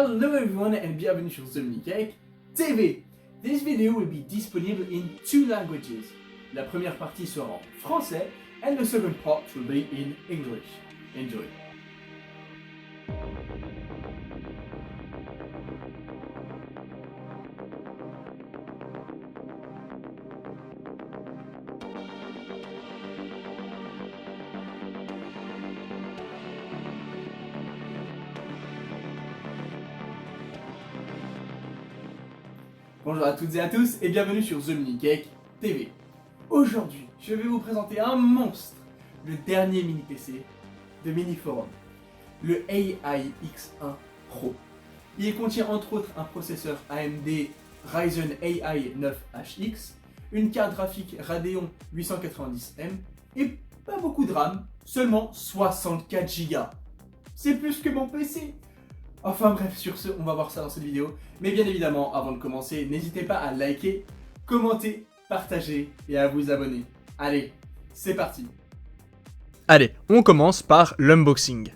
Hello everyone and bienvenue sur OCULINK TV. This video will be disponible in 2 languages. La première partie sera en français and the second part will be in English. Enjoy. Bonjour à toutes et à tous et bienvenue sur OCULINK TV. Aujourd'hui, je vais vous présenter un monstre, le dernier mini PC de MINISFORUM, le AI X1 Pro. Il contient entre autres un processeur AMD Ryzen AI 9HX, une carte graphique Radeon 890M et pas beaucoup de RAM, seulement 64 Go. C'est plus que mon PC. Enfin bref, sur ce, on va voir ça dans cette vidéo. Mais bien évidemment, avant de commencer, n'hésitez pas à liker, commenter, partager et à vous abonner. Allez, c'est parti. Allez, on commence par l'unboxing.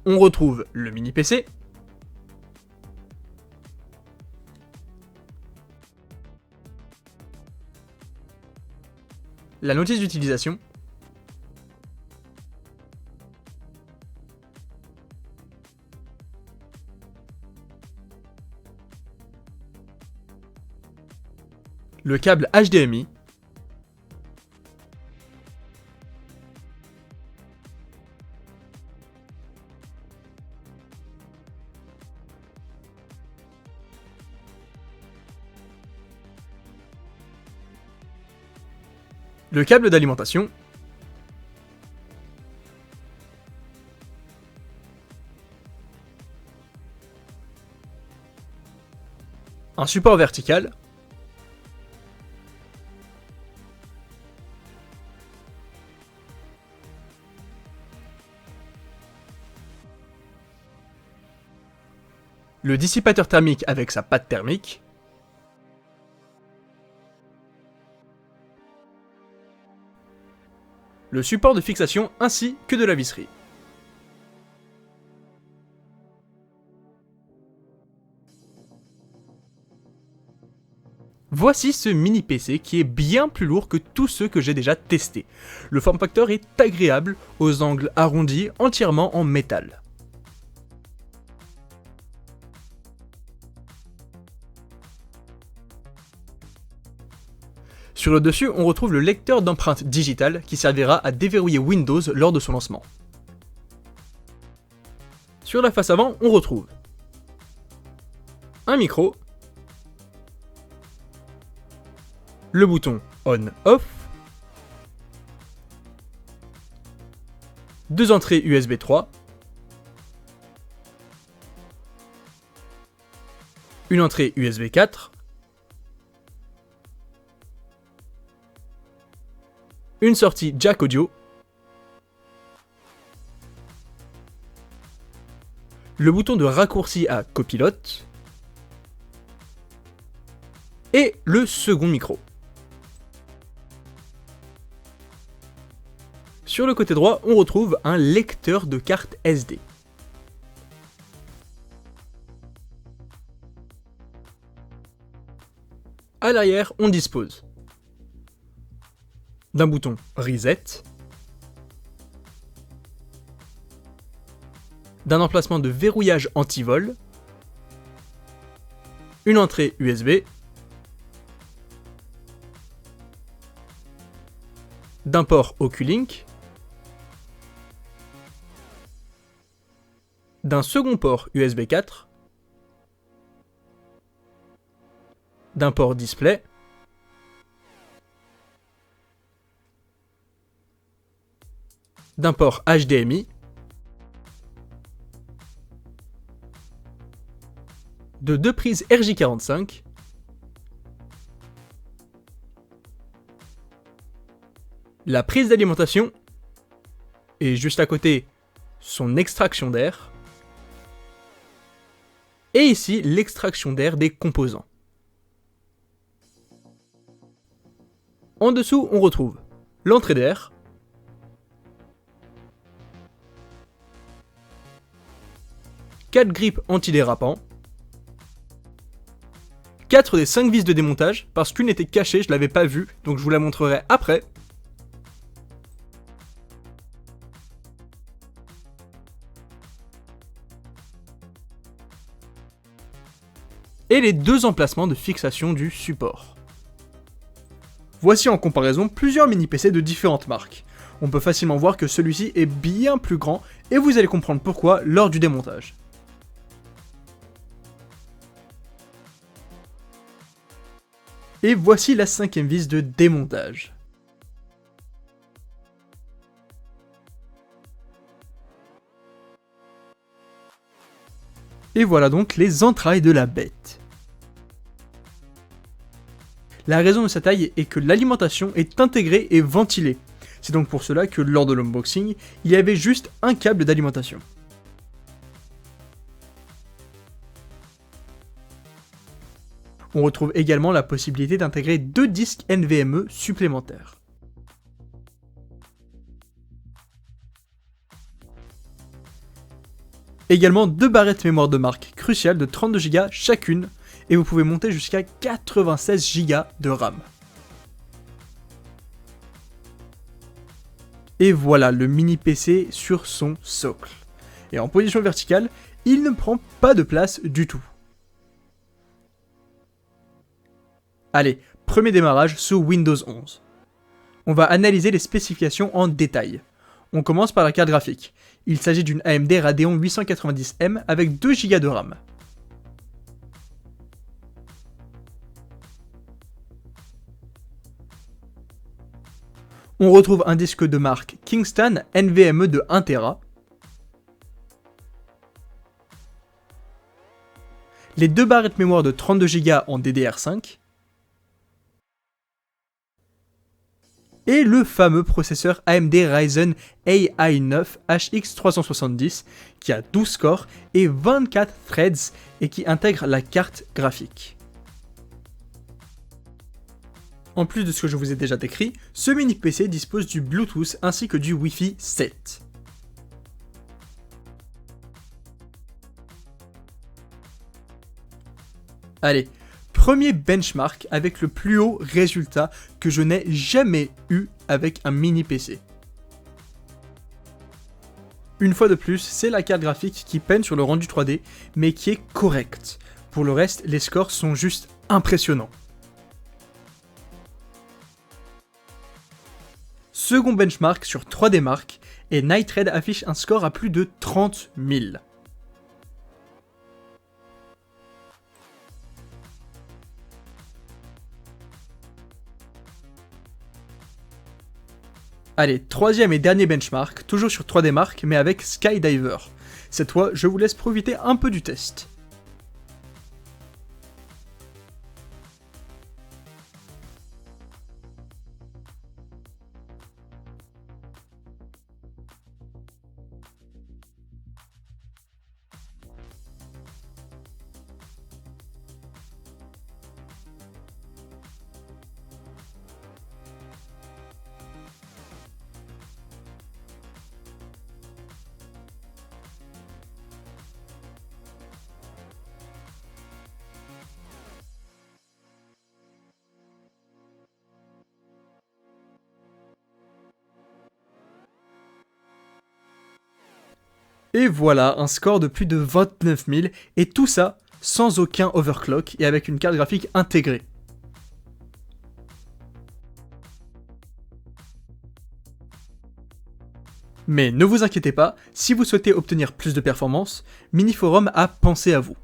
On retrouve le mini PC, la notice d'utilisation, le câble HDMI, le câble d'alimentation, un support vertical, le dissipateur thermique avec sa patte thermique, le support de fixation ainsi que de la visserie. Voici ce mini PC qui est bien plus lourd que tous ceux que j'ai déjà testés. Le form factor est agréable, aux angles arrondis, entièrement en métal. Sur le dessus, on retrouve le lecteur d'empreintes digitales qui servira à déverrouiller Windows lors de son lancement. Sur la face avant, on retrouve un micro, le bouton On/Off, deux entrées USB 3, une entrée USB 4, une sortie jack audio, le bouton de raccourci à Copilot et le second micro. Sur le côté droit, on retrouve un lecteur de carte SD. À l'arrière, on dispose d'un bouton Reset, d'un emplacement de verrouillage anti-vol, une entrée USB, d'un port OCULINK, d'un second port USB 4, d'un port display, d'un port HDMI, de deux prises RJ45, la prise d'alimentation et juste à côté son extraction d'air, et ici l'extraction d'air des composants. En dessous, on retrouve l'entrée d'air, 4 grippes antidérapants, 4 des 5 vis de démontage, parce qu'une était cachée, je l'avais pas vue, donc je vous la montrerai après. Et les 2 emplacements de fixation du support. Voici en comparaison plusieurs mini-PC de différentes marques. On peut facilement voir que celui-ci est bien plus grand, et vous allez comprendre pourquoi lors du démontage. Et voici la 5e vis de démontage. Et voilà donc les entrailles de la bête. La raison de sa taille est que l'alimentation est intégrée et ventilée. C'est donc pour cela que lors de l'unboxing, il y avait juste un câble d'alimentation. On retrouve également la possibilité d'intégrer 2 disques NVMe supplémentaires. Également 2 barrettes mémoire de marque cruciales de 32 Go chacune, et vous pouvez monter jusqu'à 96 Go de RAM. Et voilà le mini PC sur son socle. Et en position verticale, il ne prend pas de place du tout. Allez, premier démarrage sous Windows 11. On va analyser les spécifications en détail. On commence par la carte graphique. Il s'agit d'une AMD RADEON 890M avec 2 Go de RAM. On retrouve un disque de marque Kingston NVMe de 1 Tera. Les 2 barrettes mémoire de 32 Go en DDR5. Et le fameux processeur AMD Ryzen AI9 HX370 qui a 12 cores et 24 threads et qui intègre la carte graphique. En plus de ce que je vous ai déjà décrit, ce mini PC dispose du Bluetooth ainsi que du Wi-Fi 7. Allez, premier benchmark avec le plus haut résultat que je n'ai jamais eu avec un mini PC. Une fois de plus, c'est la carte graphique qui peine sur le rendu 3D, mais qui est correcte. Pour le reste, les scores sont juste impressionnants. Second benchmark sur 3D Mark, et Nighthread affiche un score à plus de 30 000. Allez, troisième et dernier benchmark, toujours sur 3D Mark, mais avec Skydiver. Cette fois, je vous laisse profiter un peu du test. Et voilà, un score de plus de 29 000, et tout ça sans aucun overclock et avec une carte graphique intégrée. Mais ne vous inquiétez pas, si vous souhaitez obtenir plus de performance, MINISFORUM a pensé à vous.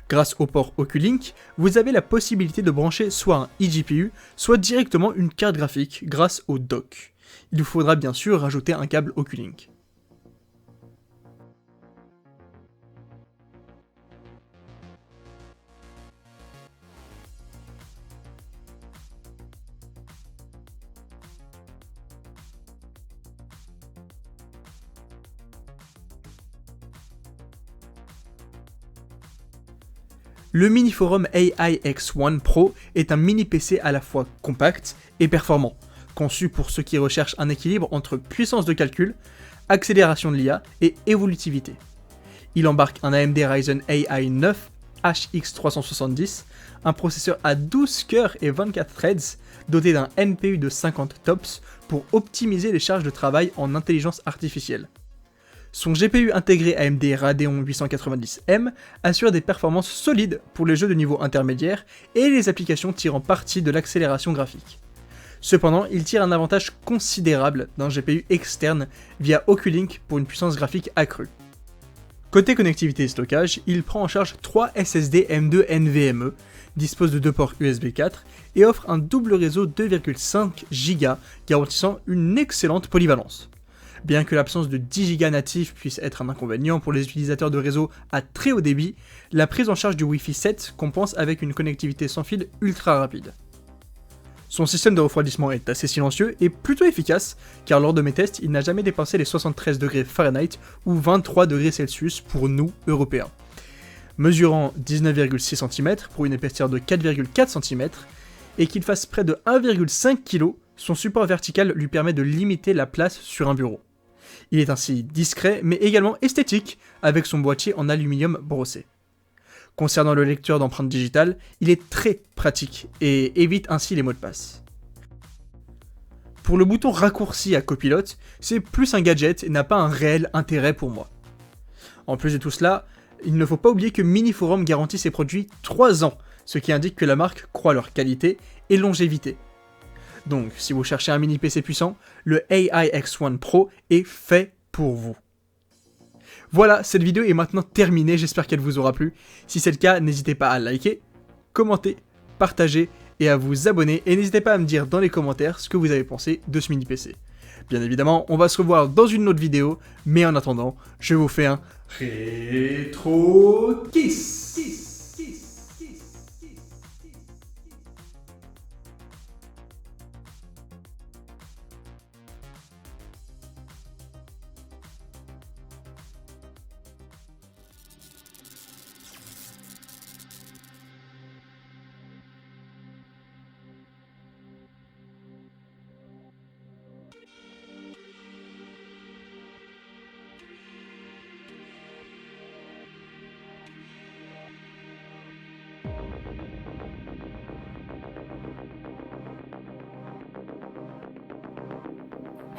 Grâce au port OCULINK, vous avez la possibilité de brancher soit un eGPU, soit directement une carte graphique grâce au dock. Il vous faudra bien sûr rajouter un câble OCULINK. Le MINISFORUM AI-X1 Pro est un mini PC à la fois compact et performant, conçu pour ceux qui recherchent un équilibre entre puissance de calcul, accélération de l'IA et évolutivité. Il embarque un AMD Ryzen AI 9 HX370, un processeur à 12 cœurs et 24 threads, doté d'un NPU de 50 TOPS pour optimiser les charges de travail en intelligence artificielle. Son GPU intégré AMD RADEON 890M assure des performances solides pour les jeux de niveau intermédiaire et les applications tirant parti de l'accélération graphique. Cependant, il tire un avantage considérable d'un GPU externe via OCULINK pour une puissance graphique accrue. Côté connectivité et stockage, il prend en charge 3 SSD M.2 NVMe, dispose de 2 ports USB 4 et offre un double réseau 2,5 Go garantissant une excellente polyvalence. Bien que l'absence de 10 Go natifs puisse être un inconvénient pour les utilisateurs de réseau à très haut débit, la prise en charge du Wi-Fi 7 compense avec une connectivité sans fil ultra rapide. Son système de refroidissement est assez silencieux et plutôt efficace, car lors de mes tests, il n'a jamais dépassé les 73 degrés Fahrenheit ou 23 degrés Celsius pour nous, Européens. Mesurant 19,6 cm pour une épaisseur de 4,4 cm, et qu'il fasse près de 1,5 kg, son support vertical lui permet de limiter la place sur un bureau. Il est ainsi discret, mais également esthétique, avec son boîtier en aluminium brossé. Concernant le lecteur d'empreintes digitales, il est très pratique et évite ainsi les mots de passe. Pour le bouton raccourci à Copilot, c'est plus un gadget et n'a pas un réel intérêt pour moi. En plus de tout cela, il ne faut pas oublier que MINISFORUM garantit ses produits 3 ans, ce qui indique que la marque croit leur qualité et longévité. Donc, si vous cherchez un mini PC puissant, le AI X1 Pro est fait pour vous. Voilà, cette vidéo est maintenant terminée, j'espère qu'elle vous aura plu. Si c'est le cas, n'hésitez pas à liker, commenter, partager et à vous abonner. Et n'hésitez pas à me dire dans les commentaires ce que vous avez pensé de ce mini PC. Bien évidemment, on va se revoir dans une autre vidéo, mais en attendant, je vous fais un rétro kiss.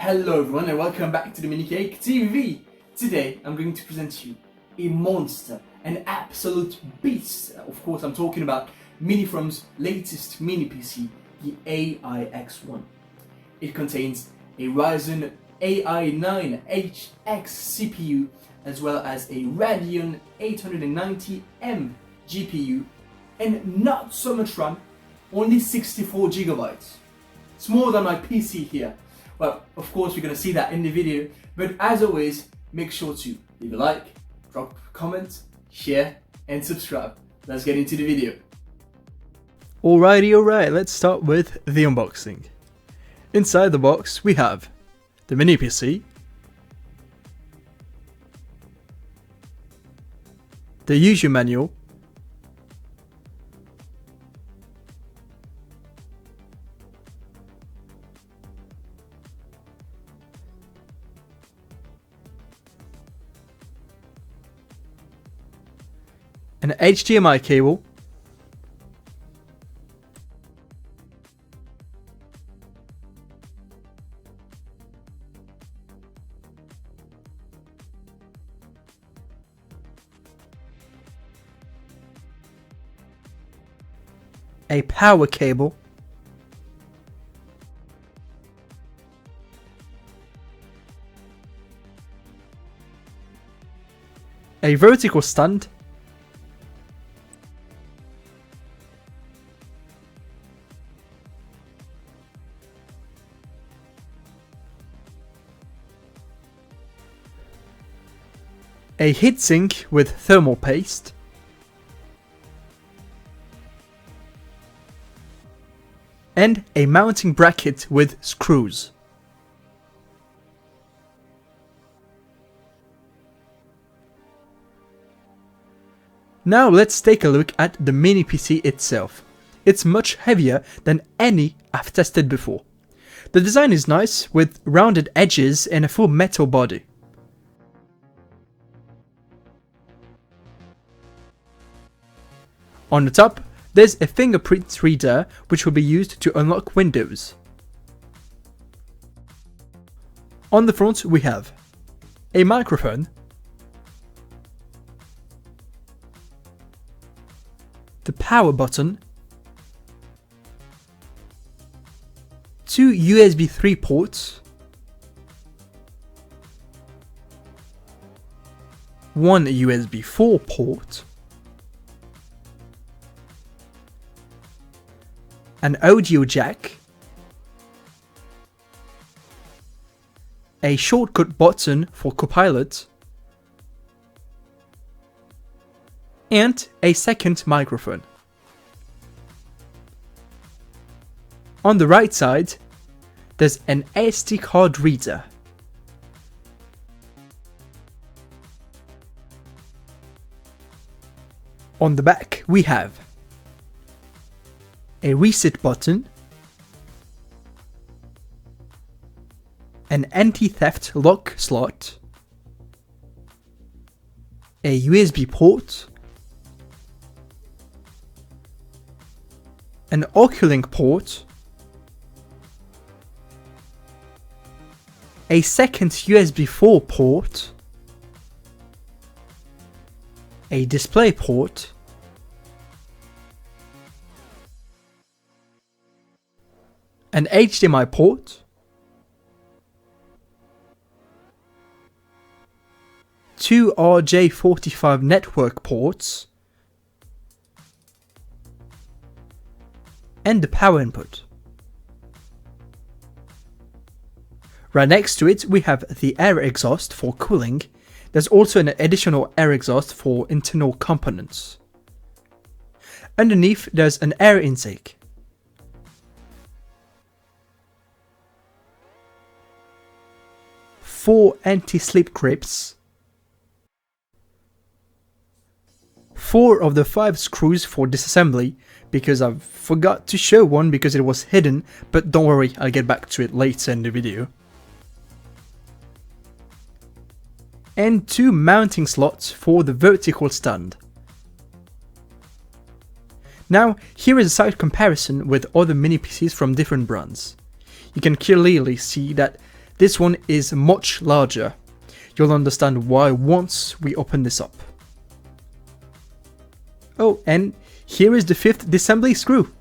Hello everyone and welcome back to the MiniCake TV. Today I'm going to present you a monster, an absolute beast. Of course I'm talking about MINIFORUM's latest mini PC, the AI X1. It contains a Ryzen AI 9HX CPU as well as a Radeon 890M GPU and not so much RAM, only 64 GB. It's more than my PC here. Well, of course we're going to see that in the video, but as always, make sure to leave a like, drop a comment, share and subscribe. Let's get into the video. Alright, let's start with the unboxing. Inside the box we have the mini PC, the user manual, an HDMI cable, a power cable, a vertical stand, a heatsink with thermal paste, and a mounting bracket with screws. Now let's take a look at the mini PC itself. It's much heavier than any I've tested before. The design is nice with rounded edges and a full metal body. On the top, there's a fingerprint reader which will be used to unlock windows. On the front we have a microphone, the power button, two USB 3 ports, one USB 4 port, an audio jack, a shortcut button for Copilot, and a second microphone. On the right side, there's an SD card reader. On the back, we have a reset button, an anti-theft lock slot, a USB port, an OCULINK port, a second USB 4 port, a display port, an HDMI port, two RJ45 network ports, and the power input. Right next to it we have the air exhaust for cooling. There's also an additional air exhaust for internal components. Underneath there's an air intake. Four anti-slip grips, 4 of the 5 screws for disassembly, because I forgot to show one because it was hidden, but don't worry, I'll get back to it later in the video. And 2 mounting slots for the vertical stand. Now, here is a side comparison with other mini PCs from different brands. You can clearly see that this one is much larger. You'll understand why once we open this up. Oh, and here is the 5th disassembly screw.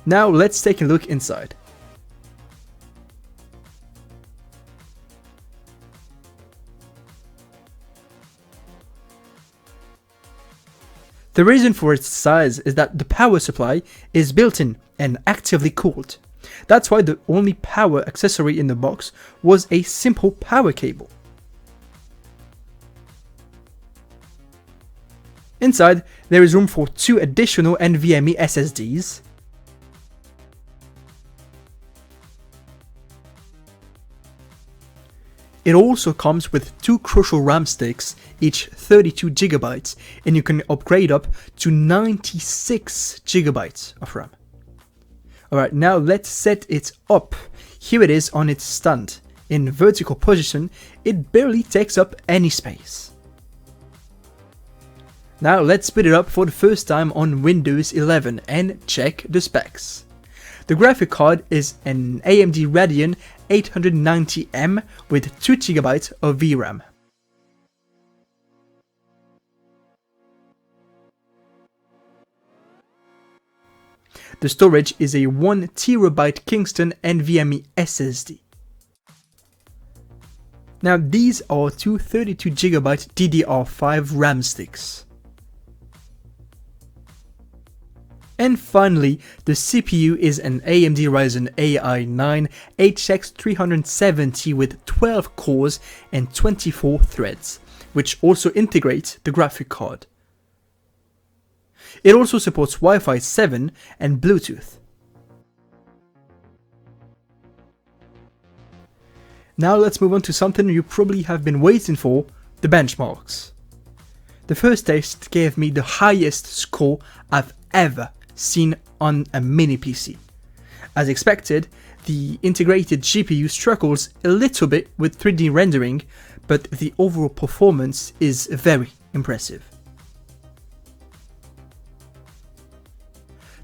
Now let's take a look inside. The reason for its size is that the power supply is built in and actively cooled. That's why the only power accessory in the box was a simple power cable. Inside, there is room for 2 additional NVMe SSDs, it also comes with 2 crucial RAM sticks, each 32GB, and you can upgrade up to 96GB of RAM. Alright, now let's set it up. Here it is on its stand. In vertical position, it barely takes up any space. Now let's boot it up for the first time on Windows 11 and check the specs. The graphic card is an AMD Radeon 890M with 2GB of VRAM. The storage is a 1TB Kingston NVMe SSD. Now these are 2 32GB DDR5 RAM sticks. And finally, the CPU is an AMD Ryzen AI9 HX370 with 12 cores and 24 threads, which also integrates the graphic card. It also supports Wi-Fi 7 and Bluetooth. Now let's move on to something you probably have been waiting for, the benchmarks. The first test gave me the highest score I've ever seen on a mini PC. As expected, the integrated GPU struggles a little bit with 3D rendering, but the overall performance is very impressive.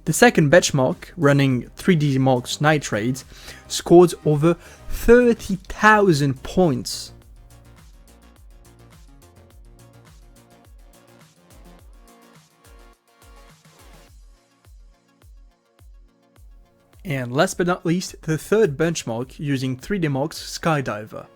The second benchmark, running 3D Mark's Nitrate, scored over 30,000 points. And last but not least, the third benchmark using 3D Mark's Skydiver.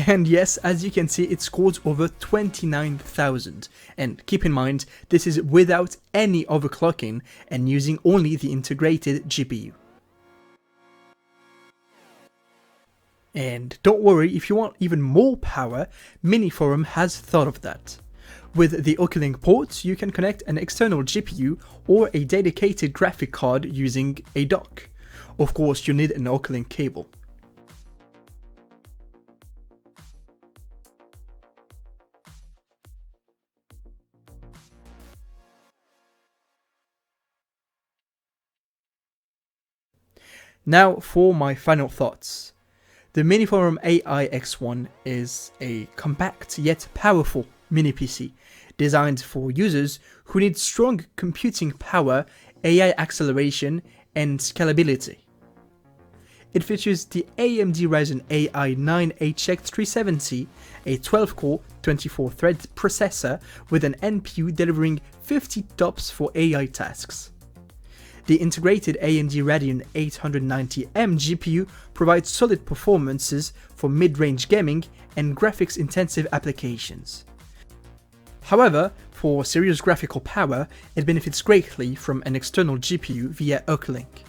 And yes, as you can see, it scores over 29,000. And keep in mind, this is without any overclocking and using only the integrated GPU. And don't worry, if you want even more power, MINISFORUM has thought of that. With the OCULINK port, you can connect an external GPU or a dedicated graphic card using a dock. Of course, you need an OCULINK cable. Now for my final thoughts. The MINISFORUM AI X1 is a compact yet powerful mini PC designed for users who need strong computing power, AI acceleration, and scalability. It features the AMD Ryzen AI 9HX370, a 12-core, 24-thread processor with an NPU delivering 50 TOPS for AI tasks. The integrated AMD RADEON 890M GPU provides solid performances for mid-range gaming and graphics-intensive applications. However, for serious graphical power, it benefits greatly from an external GPU via OCULINK.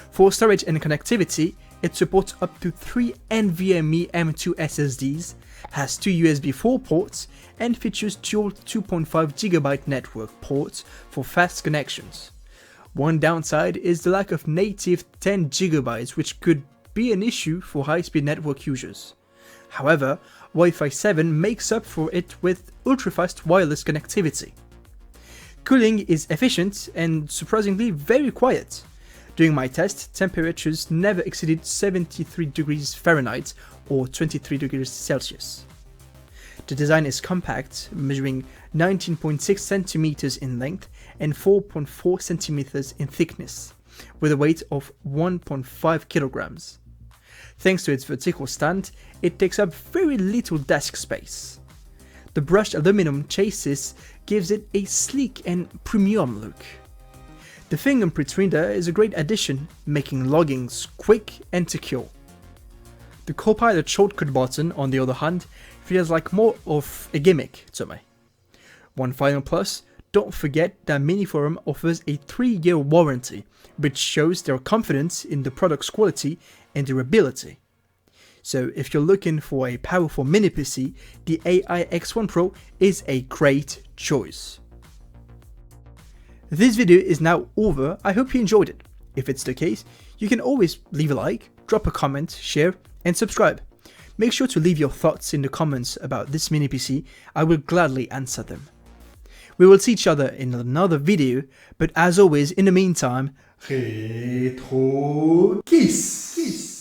For storage and connectivity, it supports up to 3 NVMe M2 SSDs, has 2 USB 4 ports, and features dual 2.5GB network ports for fast connections. One downside is the lack of native 10GB, which could be an issue for high-speed network users. However, Wi-Fi 7 makes up for it with ultra-fast wireless connectivity. Cooling is efficient and surprisingly very quiet. During my test, temperatures never exceeded 73 degrees Fahrenheit or 23 degrees Celsius. The design is compact, measuring 19.6 centimeters in length and 4.4 centimeters in thickness, with a weight of 1.5 kilograms. Thanks to its vertical stand, it takes up very little desk space. The brushed aluminum chassis gives it a sleek and premium look. The fingerprint reader is a great addition, making logins quick and secure. The Copilot shortcut button, on the other hand, feels like more of a gimmick to me. One final plus, don't forget that MINISFORUM offers a 3-year warranty, which shows their confidence in the product's quality and durability. So if you're looking for a powerful mini PC, the AI X1 Pro is a great choice. This video is now over. I hope you enjoyed it. If it's the case, you can always leave a like, drop a comment, share, and subscribe. Make sure to leave your thoughts in the comments about this mini PC. I will gladly answer them. We will see each other in another video, but as always, in the meantime, Retro Kiss!